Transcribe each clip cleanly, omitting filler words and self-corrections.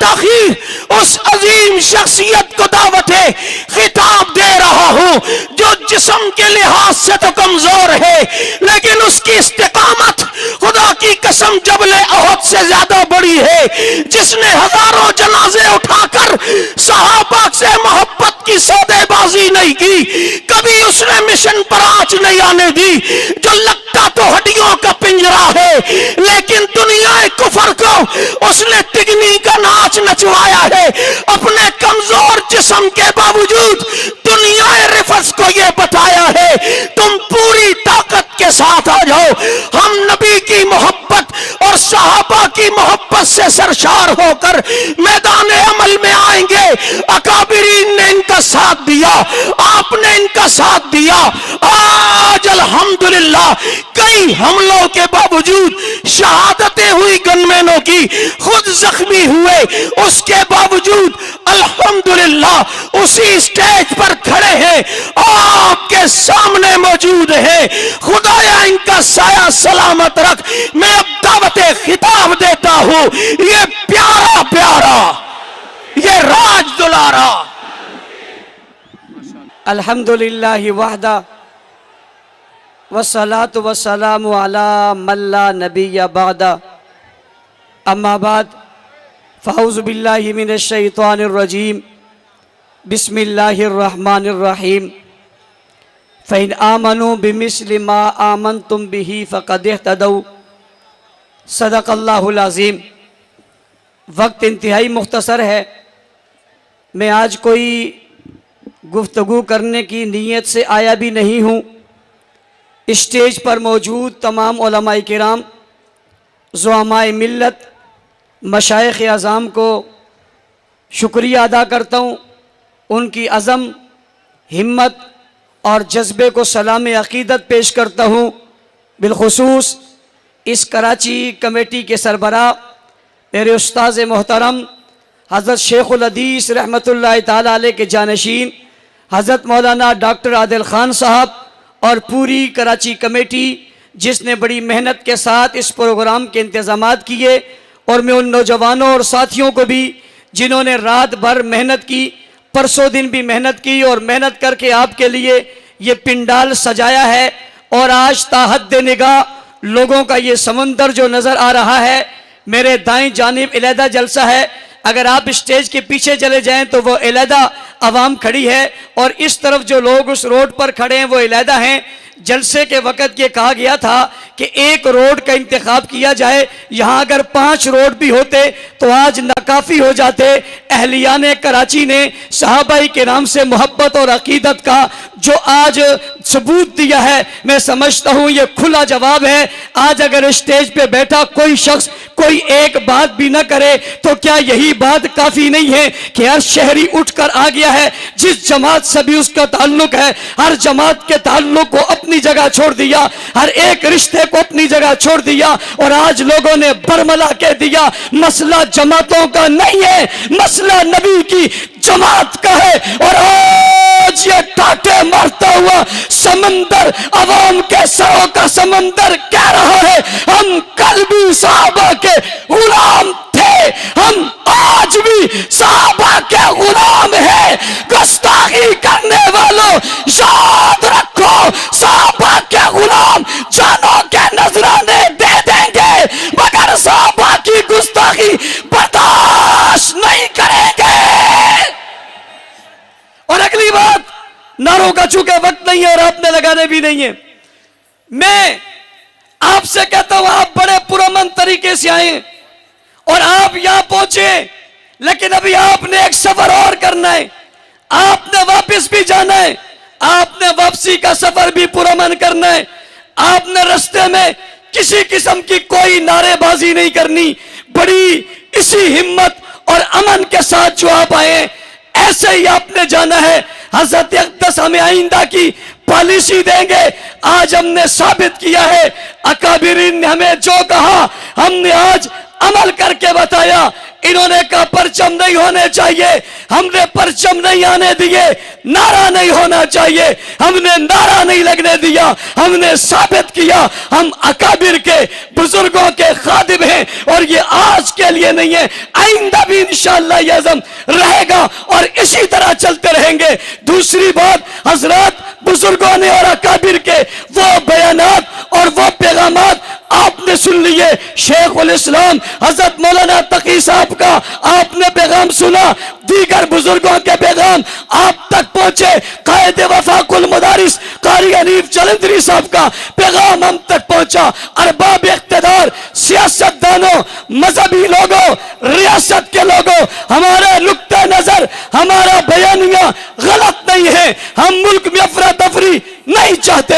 بالتاخیر اس عظیم شخصیت کو دعوت خطاب دے رہا ہوں جو جسم کے لحاظ سے تو کمزور ہے لیکن اس کی استقامت خدا کی قسم جبل احد سے زیادہ بڑی ہے، جس نے ہزاروں جنازے اٹھا کر صحابہ سے محبت کی سودے بازی نہیں کی، کبھی اس نے مشن پر آنچ نہیں آنے دی، جو لگتا تو ہڈیوں کا پنجرا ہے لیکن دنیا کفر کو اس نے تگنی کا ناچ نچوایا ہے، اپنے کمزور جسم کے باوجود دنیا رفض کو یہ بتایا ہے تم پوری طاقت کے ساتھ آ جاؤ، ہم نبی کی محبت اور صحابہ کی محبت سے سرشار ہو کر میدان عمل میں آئیں گے۔ اکابرین نے ان کا ساتھ دیا، آپ نے ان کا ساتھ دیا، آج الحمدللہ کئی حملوں کے باوجود شہادتیں ہوئی گنمینوں کی، خود زخمی ہوئے، اس کے باوجود الحمدللہ اسی سٹیج پر کھڑے ہیں، آپ کے سامنے موجود ہیں۔ خدایا ان کا سایہ سلامت رکھ۔ میں اب دعوت خطاب دیتا ہوں، یہ پیارا پیارا، یہ راج دلارا۔ الحمدللہ وحدہ والصلاة والسلام علی من لا نبی بعدہ، اما بعد فاعوذ باللہ من الشیطان الرجیم، بسم اللہ الرحمن الرحیم۔ فإن آمنوا بمثل ما آمنتم به فقد اهتدوا، صدق اللہ العظیم۔ وقت انتہائی مختصر ہے، میں آج کوئی گفتگو کرنے کی نیت سے آیا بھی نہیں ہوں۔ اسٹیج پر موجود تمام علماء کرام، زعماء ملت، مشائخ اعظام کو شکریہ ادا کرتا ہوں، ان کی عزم، ہمت اور جذبے کو سلام عقیدت پیش کرتا ہوں۔ بالخصوص اس کراچی کمیٹی کے سربراہ میرے استاذ محترم حضرت شیخ الحدیث رحمۃ اللہ تعالی علیہ کے جانشین حضرت مولانا ڈاکٹر عادل خان صاحب اور پوری کراچی کمیٹی جس نے بڑی محنت کے ساتھ اس پروگرام کے انتظامات کیے، اور میں ان نوجوانوں اور ساتھیوں کو بھی جنہوں نے رات بھر محنت کی، پرسوں دن بھی محنت کی اور محنت کر کے آپ کے لیے یہ پنڈال سجایا ہے، اور آج تا حد نگاہ لوگوں کا یہ سمندر جو نظر آ رہا ہے۔ میرے دائیں جانب علیحدہ جلسہ ہے، اگر آپ اسٹیج کے پیچھے چلے جائیں تو وہ علیحدہ عوام کھڑی ہے، اور اس طرف جو لوگ اس روڈ پر کھڑے ہیں وہ علیحدہ ہیں۔ جلسے کے وقت یہ کہا گیا تھا کہ ایک روڈ کا انتخاب کیا جائے، یہاں اگر 5 روڈ بھی ہوتے تو آج ناکافی ہو جاتے۔ اہلیان کراچی نے صحابہ کرام سے محبت اور عقیدت کا جو آج ثبوت دیا ہے، میں سمجھتا ہوں یہ کھلا جواب ہے۔ آج اگر اسٹیج پہ بیٹھا کوئی شخص کوئی ایک بات بھی نہ کرے تو کیا یہی بات کافی نہیں ہے کہ ہر شہری اٹھ کر آ گیا ہے، جس جماعت سے بھی اس کا تعلق ہے، ہر جماعت کے تعلق کو اپنی جگہ چھوڑ دیا، ہر ایک رشتے کو اپنی جگہ چھوڑ دیا، اور آج لوگوں نے برملا کہہ دیا مسئلہ جماعتوں کا نہیں ہے، مسئلہ نبی کی جماعت کا ہے۔ اور آج یہ ٹاٹے مارتا ہوا سمندر عوام کے سروں کا سمندر کہہ رہا ہے ہم کل بھی صحابہ کے غلام تھے، ہم آج بھی صحابہ کے غلام ہیں۔ گستاخی کرنے والوں یاد رکھو، صحابہ کے غلام جانوں کے نذرانے دے دیں گے مگر صحابہ کی گستاخی برداشت نہیں کریں گے۔ اور اگلی بات، نعروں کا چونکہ وقت نہیں ہے اور آپ نے لگانے بھی نہیں ہے، میں آپ سے کہتا ہوں آپ بڑے پرامن طریقے سے آئیں اور آپ یہاں پہنچے، لیکن ابھی آپ نے ایک سفر اور کرنا ہے، آپ نے واپس بھی جانا ہے، آپ نے واپسی کا سفر بھی پرامن کرنا ہے۔ آپ نے رستے میں کسی قسم کی کوئی نعرے بازی نہیں کرنی، بڑی اسی ہمت اور امن کے ساتھ جو آپ آئے ایسے ہی آپ نے جانا ہے۔ حضرت اقدس ہمیں آئندہ کی پالیسی دیں گے، آج ہم نے ثابت کیا ہے، اکابرین نے ہمیں جو کہا ہم نے آج عمل کر کے بتایا۔ انہوں نے کہا پرچم نہیں ہونے چاہیے، ہم نے پرچم نہیں آنے دیے، نعرہ نہیں ہونا چاہیے، ہم نے نعرہ نہیں لگنے دیا، ہم نے ثابت کیا ہم اکابر کے بزرگوں کے خادم ہیں، اور یہ آج کے لیے نہیں ہے، آئندہ بھی انشاءاللہ یہ عزم رہے گا اور اسی طرح چلتے رہیں گے۔ دوسری بات حضرات، بزرگوں نے اور اکابر کے وہ بیانات اور وہ پیغامات آپ نے سن لیے، شیخ الاسلام حضرت مولانا تقی صاحب کا آپ نے پیغام سنا، دیگر بزرگوں کے پیغام آپ تک پہنچے، قائد وفاق المدارس قاری حنیف جلندری صاحب کا پیغام ہم تک پہنچا، ارباب اقتدار، سیاست دانوں، مذہبی لوگوں، ریاست کے لوگوں، ہمارا نقطہ نظر، ہمارا بیانیہ غلط نہیں ہے، ہم ملک میں افراتفری نہیں چاہتے،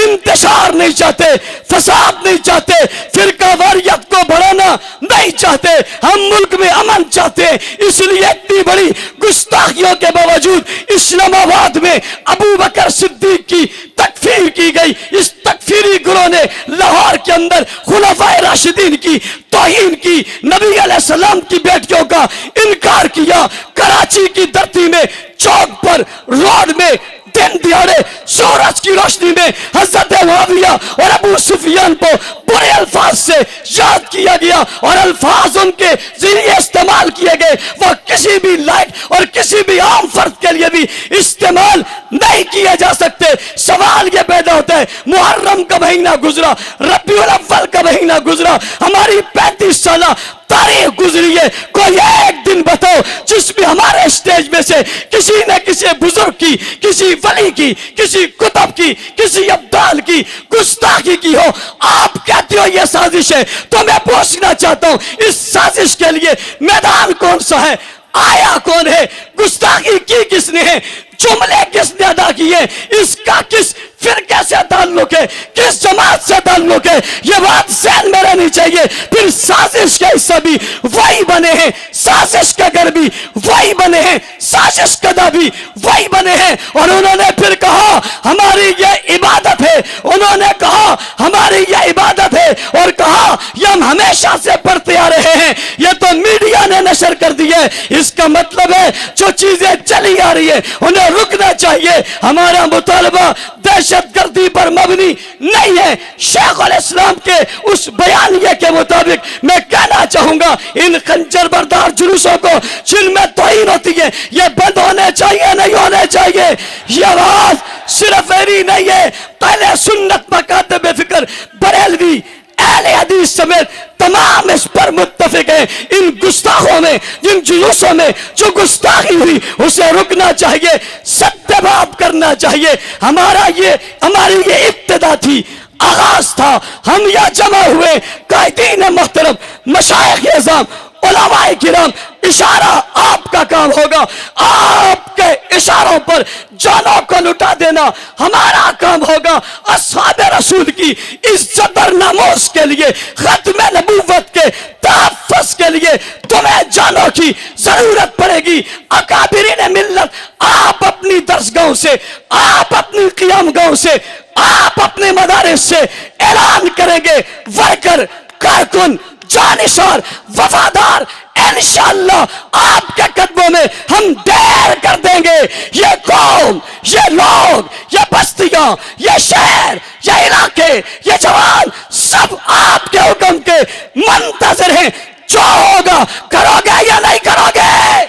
انتشار نہیں چاہتے، فساد نہیں چاہتے، فرقہ واریت کو بڑھانا نہیں چاہتے، ہم ملک میں امن چاہتے ہیں۔ اس لیے اتنی بڑی گستاخیوں کے باوجود اسلام آباد میں ابو بکر صدیق کی تکفیر کی گئی، اس تکفیری گروہ نے لاہور کے اندر خلفائے راشدین کی توہین کی، نبی علیہ السلام کی بیٹیوں کا انکار کیا، کراچی کی دھرتی میں چوک پر، روڈ میں، دن دیاڑے سورج کی روشنی میں حضرت معاویہ اور ابو سفیان کو برے الفاظ سے یاد کیا گیا، اور الفاظ ان کے ذریعے استعمال کیے گئے، وہ کسی بھی لائق اور کسی بھی عام فرد کے لیے بھی استعمال نہیں کیے جا سکتے۔ سوال یہ پیدا ہوتا ہے، محرم کا مہینہ گزرا، ربیع الاول کا مہینہ گزرا، ہماری 35 سالہ تاریخ گزری ہے، کوئی ایک دن بتاؤ جس میں ہمارے اسٹیج میں سے کسی نہ کسی بزرگ کی، کسی ولی کی، کسی کتب کی، کسی ابدال کی گستاخی کی ہو۔ آپ کہتے ہو یہ سازش ہے، تو میں پوچھنا چاہتا ہوں اس سازش کے لیے میدان کون سا ہے، آیا کون ہے، گستاخی کی کس نے ہے، جملے کس نے ادا کیے، اس کا کس فرقے سے تعلق ہے، کس جماعت سے تعلق ہے، یہ بات ذہن میں رہنی چاہیے۔ پھر سازش کا حصہ بھی وہی بنے ہیں، سازش کا گھر بھی وہی بنے ہیں، سازش کا دا بھی وہی بنے ہیں، اور انہوں نے پھر کہا ہماری یہ عبادت ہے، انہوں نے کہا ہماری یہ عبادت ہے، اور کہا یہ ہم ہمیشہ سے پڑھتے آ رہے ہیں، یہ تو میڈیا نے نشر کر دی ہے۔ اس کا مطلب ہے جو چیزیں چلی آ رہی ہے انہیں رکنا چاہیے۔ ہمارا مطالبہ دہشت گردی پر مبنی نہیں ہے۔ شیخ الاسلام کے اس بیانیے کے مطابق میں کہنا چاہوں گا ان خنجر بردار جلوسوں کو جن میں توہین ہوتی ہے یہ بند ہونے چاہیے، نہیں ہونے چاہیے۔ یہ آواز صرف میری نہیں ہے، پہلے سنت مکاتب فکر بریلوی اہل حدیث سمیت تمام اس پر متفق ہیں۔ ان گستاخوں میں، جن جلوسوں میں جو گستاخی ہوئی اسے رکنا چاہیے، ستیہ بات کرنا چاہیے۔ ہماری یہ ابتدا تھی، آغاز تھا، ہم یہاں جمع ہوئے، قائدین محترم، مشائخ اعظام، علماء کرام، اشارہ آپ کا کام ہوگا، آپ کے اشاروں پر جانوں کو لٹا دینا ہمارا کام ہوگا۔ اصحاب رسول کی عزت اور ناموس کے لیے، ختم نبوت کے تحفظ کے لیے تمہیں جانوں کی ضرورت پڑے گی۔ اکابرین ملت، آپ اپنی درسگاہوں سے، آپ اپنی قیام گاہوں سے، آپ اپنے مدارس سے اعلان کریں گے، ورکر، کارکن، جانشار، وفادار، انشاءاللہ آپ کے قدموں میں ہم دیر کر دیں گے۔ یہ قوم، یہ لوگ، یہ بستیاں، یہ شہر، یہ علاقے، یہ جوان سب آپ کے حکم کے منتظر ہیں۔ جو ہوگا کرو گے یا نہیں کرو گے؟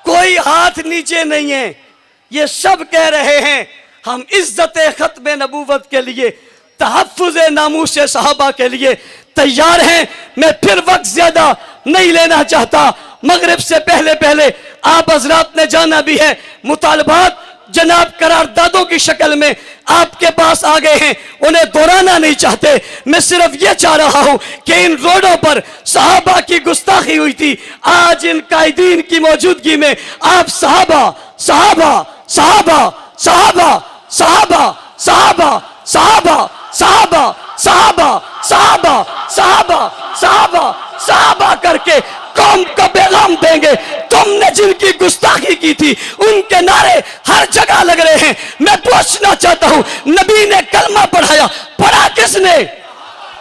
کوئی ہاتھ نیچے نہیں ہے، یہ سب کہہ رہے ہیں ہم عزت ختم نبوت کے لیے، تحفظ ناموس صحابہ کے لیے تیار ہیں۔ میں پھر وقت زیادہ نہیں لینا چاہتا، مغرب سے پہلے آپ حضرات نے جانا بھی ہے، مطالبات جناب قراردادوں کی شکل میں آپ کے پاس آ گئے ہیں، انہیں دہرانا نہیں چاہتے۔ میں صرف یہ چاہ رہا ہوں کہ ان روڈوں پر صحابہ کی گستاخی ہوئی تھی، آج ان قائدین کی موجودگی میں آپ صحابہ صحابہ صحابہ صحابہ صحابہ صحابہ صحابہ صحابہ صحابہ صحابہ صحابہ صحابہ صحابہ کر کے قوم کا پیغام دیں گے۔ تم نے جن کی گستاخی کی تھی ان کے نعرے ہر جگہ لگ رہے ہیں۔ میں پوچھنا چاہتا ہوں، نبی نے کلمہ پڑھایا، پڑھا کس نے؟